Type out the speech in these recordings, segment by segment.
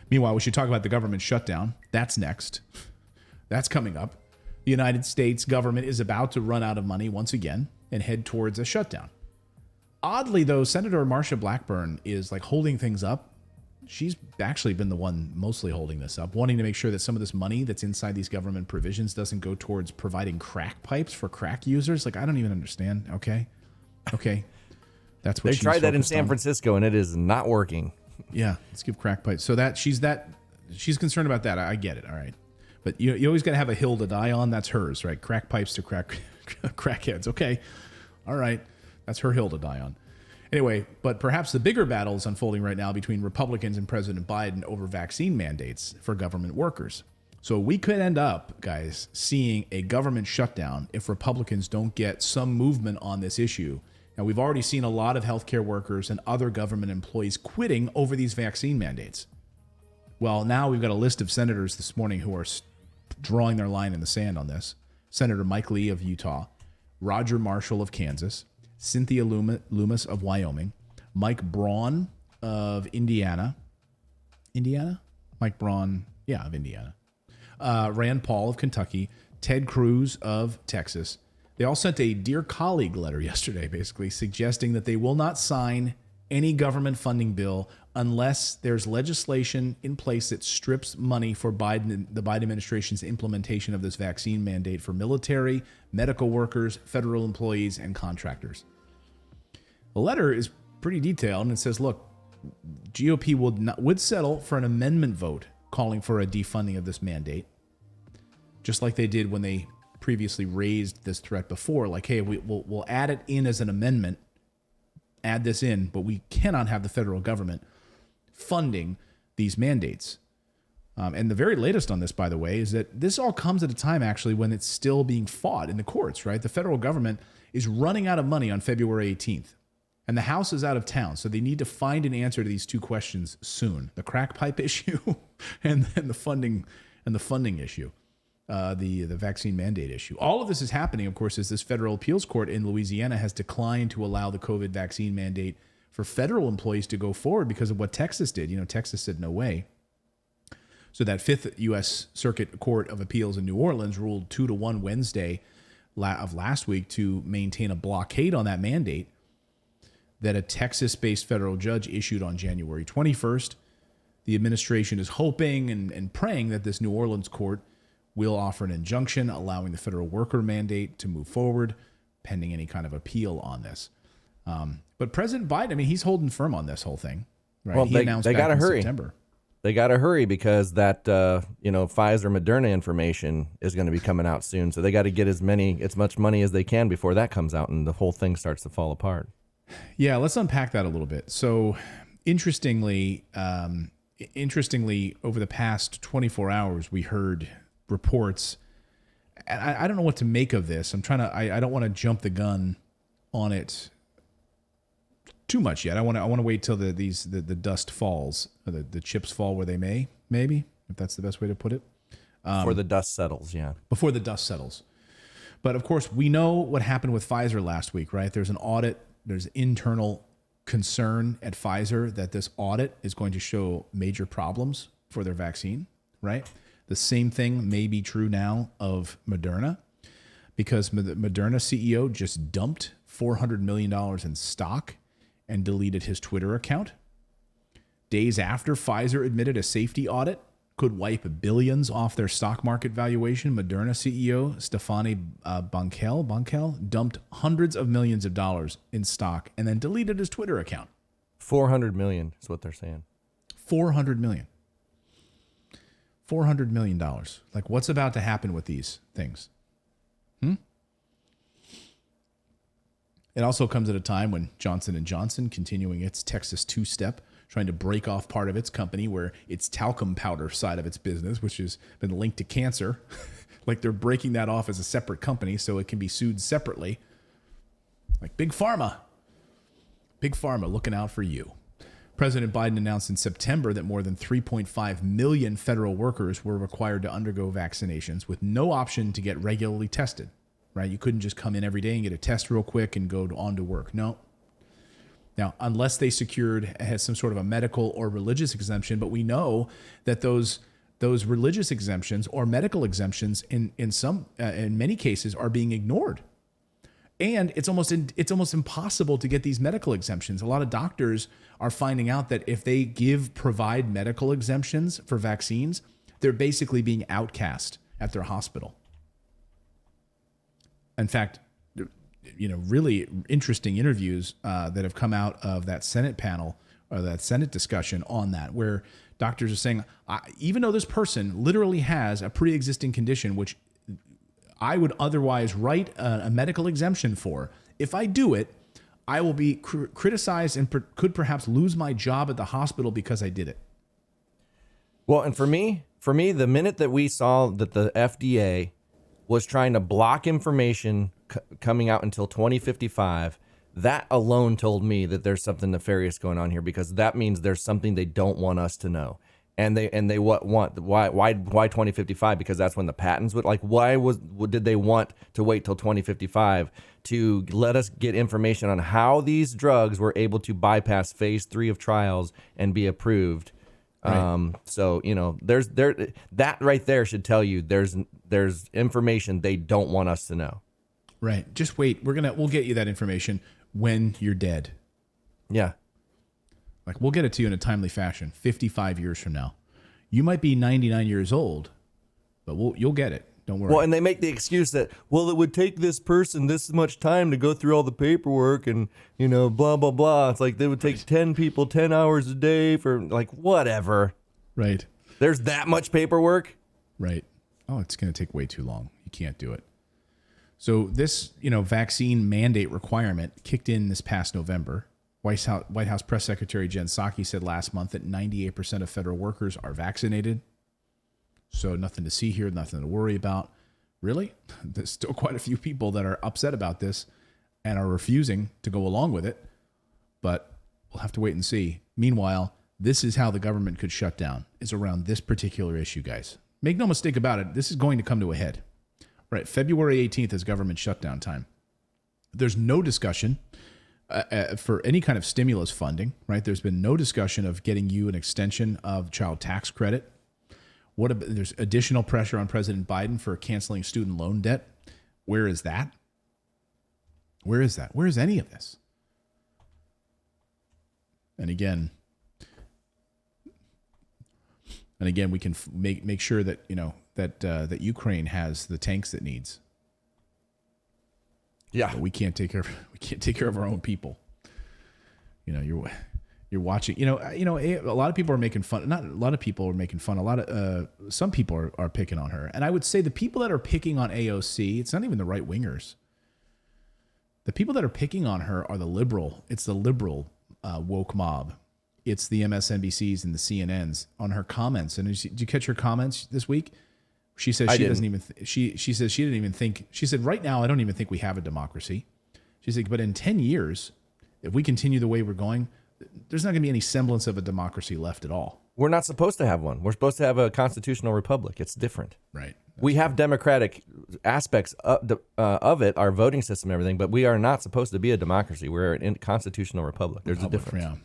Meanwhile, we should talk about the government shutdown. That's next. That's coming up. The United States government is about to run out of money once again and head towards a shutdown. Oddly, though, Senator Marsha Blackburn is like holding things up. She's actually been the one mostly holding this up, wanting to make sure that some of this money that's inside these government provisions doesn't go towards providing crack pipes for crack users. Like, I don't even understand. Okay. That's what they tried that in San Francisco, and it is not working. Yeah, let's give crack pipes. So she's concerned about that. I get it. All right. But you always got to have a hill to die on. That's hers, right? Crack pipes to crackheads. Okay. All right. That's her hill to die on. Anyway, but perhaps the bigger battle is unfolding right now between Republicans and President Biden over vaccine mandates for government workers. So we could end up, guys, seeing a government shutdown if Republicans don't get some movement on this issue. Now, we've already seen a lot of healthcare workers and other government employees quitting over these vaccine mandates. Well, now we've got a list of senators this morning who are drawing their line in the sand on this. Senator Mike Lee of Utah, Roger Marshall of Kansas, Cynthia Loomis of Wyoming, Mike Braun of Indiana. Mike Braun, of Indiana. Rand Paul of Kentucky, Ted Cruz of Texas. They all sent a Dear Colleague letter yesterday, basically, suggesting that they will not sign any government funding bill unless there's legislation in place that strips money for the Biden administration's implementation of this vaccine mandate for military, medical workers, federal employees, and contractors. The letter is pretty detailed, and it says, look, GOP would settle for an amendment vote calling for a defunding of this mandate, just like they did when they previously raised this threat before. Like, hey, we'll add it in as an amendment, add this in, but we cannot have the federal government funding these mandates. And the very latest on this, by the way, is that this all comes at a time, actually, when it's still being fought in the courts, right? The federal government is running out of money on February 18th, and the House is out of town. So they need to find an answer to these two questions soon: the crack pipe issue and then the funding issue, the vaccine mandate issue. All of this is happening, of course, as this federal appeals court in Louisiana has declined to allow the COVID vaccine mandate for federal employees to go forward because of what Texas did. Texas said no way. So that Fifth U.S. Circuit Court of Appeals in New Orleans ruled 2-1 Wednesday of last week to maintain a blockade on that mandate that a Texas-based federal judge issued on January 21st. The administration is hoping and praying that this New Orleans court will offer an injunction allowing the federal worker mandate to move forward pending any kind of appeal on this. But President Biden, he's holding firm on this whole thing. Right? Well, he announced they back gotta in hurry. September. They got to hurry because that, Pfizer Moderna information is going to be coming out soon. So they got to get as much money as they can before that comes out and the whole thing starts to fall apart. Yeah, let's unpack that a little bit. So interestingly, over the past 24 hours, we heard reports. And I don't know what to make of this. I don't want to jump the gun on it too much yet. I want to wait till the dust falls, or the chips fall where they may, maybe, if that's the best way to put it. Before the dust settles, yeah. Before the dust settles. But of course, we know what happened with Pfizer last week, right? There's an audit. There's internal concern at Pfizer that this audit is going to show major problems for their vaccine, right? The same thing may be true now of Moderna, because the Moderna CEO just dumped $400 million in stock and deleted his Twitter account. Days after Pfizer admitted a safety audit could wipe billions off their stock market valuation, Moderna CEO Stefani Bankel dumped hundreds of millions of dollars in stock and then deleted his Twitter account. 400 million is what they're saying. 400 million. $400 million. Like, what's about to happen with these things? It also comes at a time when Johnson & Johnson, continuing its Texas two-step, trying to break off part of its company where its talcum powder side of its business, which has been linked to cancer, like they're breaking that off as a separate company so it can be sued separately. Like Big Pharma. Big Pharma looking out for you. President Biden announced in September that more than 3.5 million federal workers were required to undergo vaccinations with no option to get regularly tested. Right? You couldn't just come in every day and get a test real quick and go on to work. No. Now, unless they has some sort of a medical or religious exemption, but we know that those religious exemptions or medical exemptions in many cases are being ignored. And it's almost impossible to get these medical exemptions. A lot of doctors are finding out that if they provide medical exemptions for vaccines, they're basically being outcast at their hospital. In fact, really interesting interviews that have come out of that Senate panel or that Senate discussion on that, where doctors are saying, even though this person literally has a pre-existing condition, which I would otherwise write a medical exemption for, if I do it, I will be criticized and could perhaps lose my job at the hospital because I did it. Well, and for me, the minute that we saw that the FDA was trying to block information coming out until 2055, that alone told me that there's something nefarious going on here, because that means there's something they don't want us to know. And they why 2055? Because that's when the patents would, like, did they want to wait till 2055 to let us get information on how these drugs were able to bypass phase 3 of trials and be approved? Right. So that right there should tell you there's information they don't want us to know. Right. Just wait. We'll get you that information when you're dead. Yeah. Like, we'll get it to you in a timely fashion 55 years from now. You might be 99 years old, but you'll get it. Don't worry. Well, and they make the excuse that, well, it would take this person this much time to go through all the paperwork and, blah, blah, blah. It's like they would take 10 people 10 hours a day for, like, whatever. Right. There's that much paperwork. Right. Oh, it's going to take way too long. You can't do it. So this, vaccine mandate requirement kicked in this past November. White House Press Secretary Jen Psaki said last month that 98% of federal workers are vaccinated. So nothing to see here, nothing to worry about. Really? There's still quite a few people that are upset about this and are refusing to go along with it. But we'll have to wait and see. Meanwhile, this is how the government could shut down, is around this particular issue, guys. Make no mistake about it, this is going to come to a head. Right, February 18th is government shutdown time. There's no discussion for any kind of stimulus funding, right? There's been no discussion of getting you an extension of child tax credit. There's additional pressure on President Biden for canceling student loan debt. Where is that? Where is that? Where is any of this? And again, we can make sure that that Ukraine has the tanks it needs. Yeah, but we can't take care of our own people. You're watching. A lot of people are making fun. Not a lot of people are making fun. Some people are picking on her, and I would say the people that are picking on AOC, it's not even the right wingers. The people that are picking on her are the liberal. It's the liberal woke mob. It's the MSNBCs and the CNNs on her comments. And did you catch her comments this week? She says she doesn't even. She says she didn't even think. She said right now I don't even think we have a democracy. She's like, but in 10 years, if we continue the way we're going, there's not going to be any semblance of a democracy left at all. We're not supposed to have one. We're supposed to have a constitutional republic. It's different. Right. We have democratic aspects of it, our voting system, and everything, but we are not supposed to be a democracy. We're a constitutional republic. There's a difference. Yeah.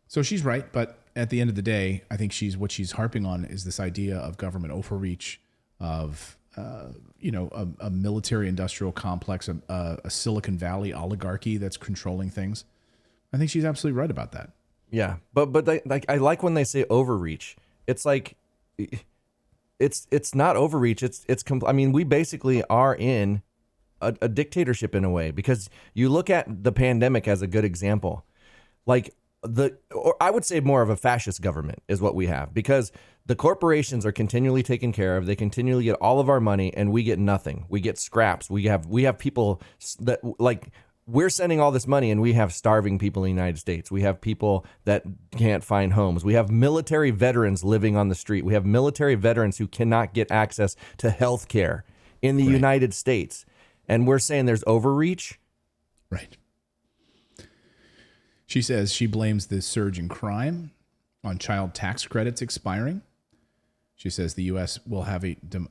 So she's right, but at the end of the day, I think what she's harping on is this idea of government overreach, of a military-industrial complex, a Silicon Valley oligarchy that's controlling things. I think she's absolutely right about that. Yeah, but I like when they say overreach. It's like it's not overreach. I mean, we basically are in a dictatorship in a way, because you look at the pandemic as a good example. Like or I would say more of a fascist government is what we have, because the corporations are continually taken care of. They continually get all of our money and we get nothing. We get scraps. We have people that, like, we're sending all this money and we have starving people in the United States. We have people that can't find homes. We have military veterans living on the street. We have military veterans who cannot get access to health care in the United States. And we're saying there's overreach. Right. She says she blames the surge in crime on child tax credits expiring. She says the U.S. will have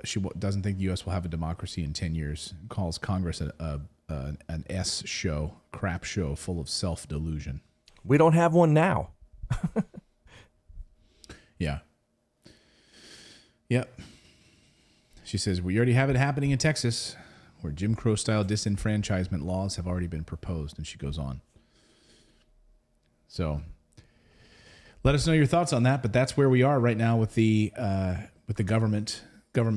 she doesn't think the U.S. will have a democracy in 10 years. Calls Congress an crap show full of self-delusion. We don't have one now. Yeah. Yep. She says, we already have it happening in Texas, where Jim Crow-style disenfranchisement laws have already been proposed. And she goes on. So let us know your thoughts on that. But that's where we are right now with the government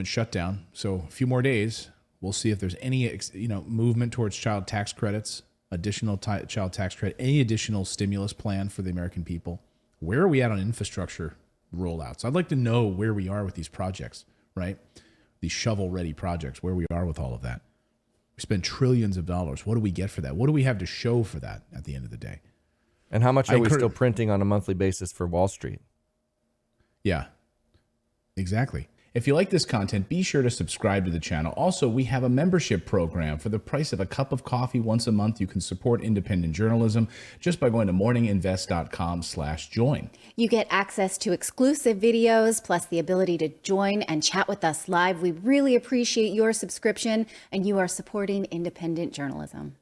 shutdown. So a few more days, we'll see if there's any movement towards child tax credits, additional child tax credit, any additional stimulus plan for the American people. Where are we at on infrastructure rollouts? I'd like to know where we are with these projects, right? These shovel-ready projects, where we are with all of that. We spend trillions of dollars. What do we get for that? What do we have to show for that at the end of the day? And how much are we still printing on a monthly basis for Wall Street? Yeah, exactly. If you like this content, be sure to subscribe to the channel. Also, we have a membership program. For the price of a cup of coffee once a month, you can support independent journalism just by going to morninginvest.com/join. You get access to exclusive videos, plus the ability to join and chat with us live. We really appreciate your subscription, and you are supporting independent journalism.